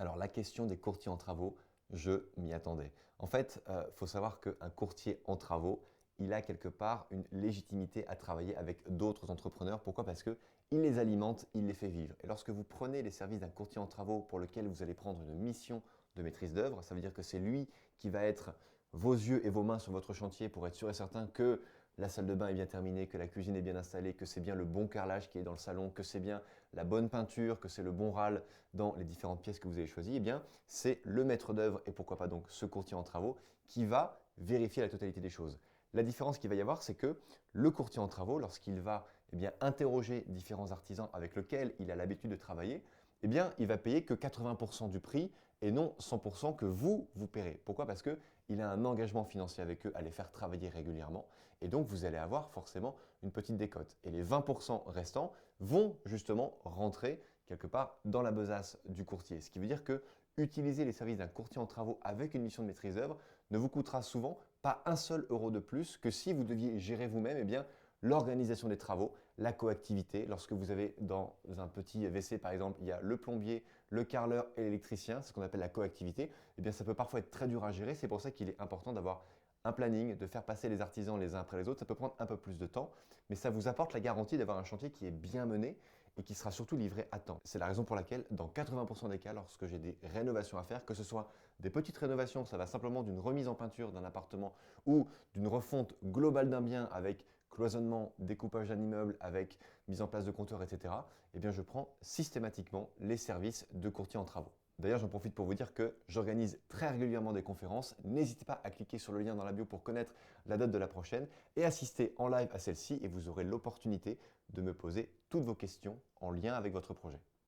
Alors la question des courtiers en travaux, je m'y attendais. En fait, faut savoir qu'un courtier en travaux, il a quelque part une légitimité à travailler avec d'autres entrepreneurs. Pourquoi? Parce que il les alimente, il les fait vivre. Et lorsque vous prenez les services d'un courtier en travaux pour lequel vous allez prendre une mission de maîtrise d'œuvre, ça veut dire que c'est lui qui va être vos yeux et vos mains sur votre chantier pour être sûr et certain que la salle de bain est bien terminée, que la cuisine est bien installée, que c'est bien le bon carrelage qui est dans le salon, que c'est bien la bonne peinture, que c'est le bon râle dans les différentes pièces que vous avez choisies, eh bien, c'est le maître d'œuvre et pourquoi pas donc ce courtier en travaux qui va vérifier la totalité des choses. La différence qu'il va y avoir, c'est que le courtier en travaux, lorsqu'il va interroger différents artisans avec lesquels il a l'habitude de travailler, eh bien, il va payer que 80% du prix et non 100% que vous paierez. Pourquoi? Parce qu'il a un engagement financier avec eux à les faire travailler régulièrement et donc vous allez avoir forcément une petite décote. Et les 20% restants vont justement rentrer quelque part dans la besace du courtier. Ce qui veut dire que utiliser les services d'un courtier en travaux avec une mission de maîtrise d'œuvre ne vous coûtera souvent pas un seul euro de plus que si vous deviez gérer vous-même l'organisation des travaux, la coactivité. Lorsque vous avez dans un petit WC par exemple, il y a le plombier, le carreleur et l'électricien, c'est ce qu'on appelle la coactivité, ça peut parfois être très dur à gérer. C'est pour ça qu'il est important d'avoir un planning, de faire passer les artisans les uns après les autres. Ça peut prendre un peu plus de temps, mais ça vous apporte la garantie d'avoir un chantier qui est bien mené et qui sera surtout livré à temps. C'est la raison pour laquelle, dans 80% des cas, lorsque j'ai des rénovations à faire, que ce soit des petites rénovations, ça va simplement d'une remise en peinture d'un appartement ou d'une refonte globale d'un bien avec cloisonnement, découpage d'un immeuble, avec mise en place de compteurs, etc., je prends systématiquement les services de courtier en travaux. D'ailleurs, j'en profite pour vous dire que j'organise très régulièrement des conférences. N'hésitez pas à cliquer sur le lien dans la bio pour connaître la date de la prochaine et assister en live à celle-ci et vous aurez l'opportunité de me poser toutes vos questions en lien avec votre projet.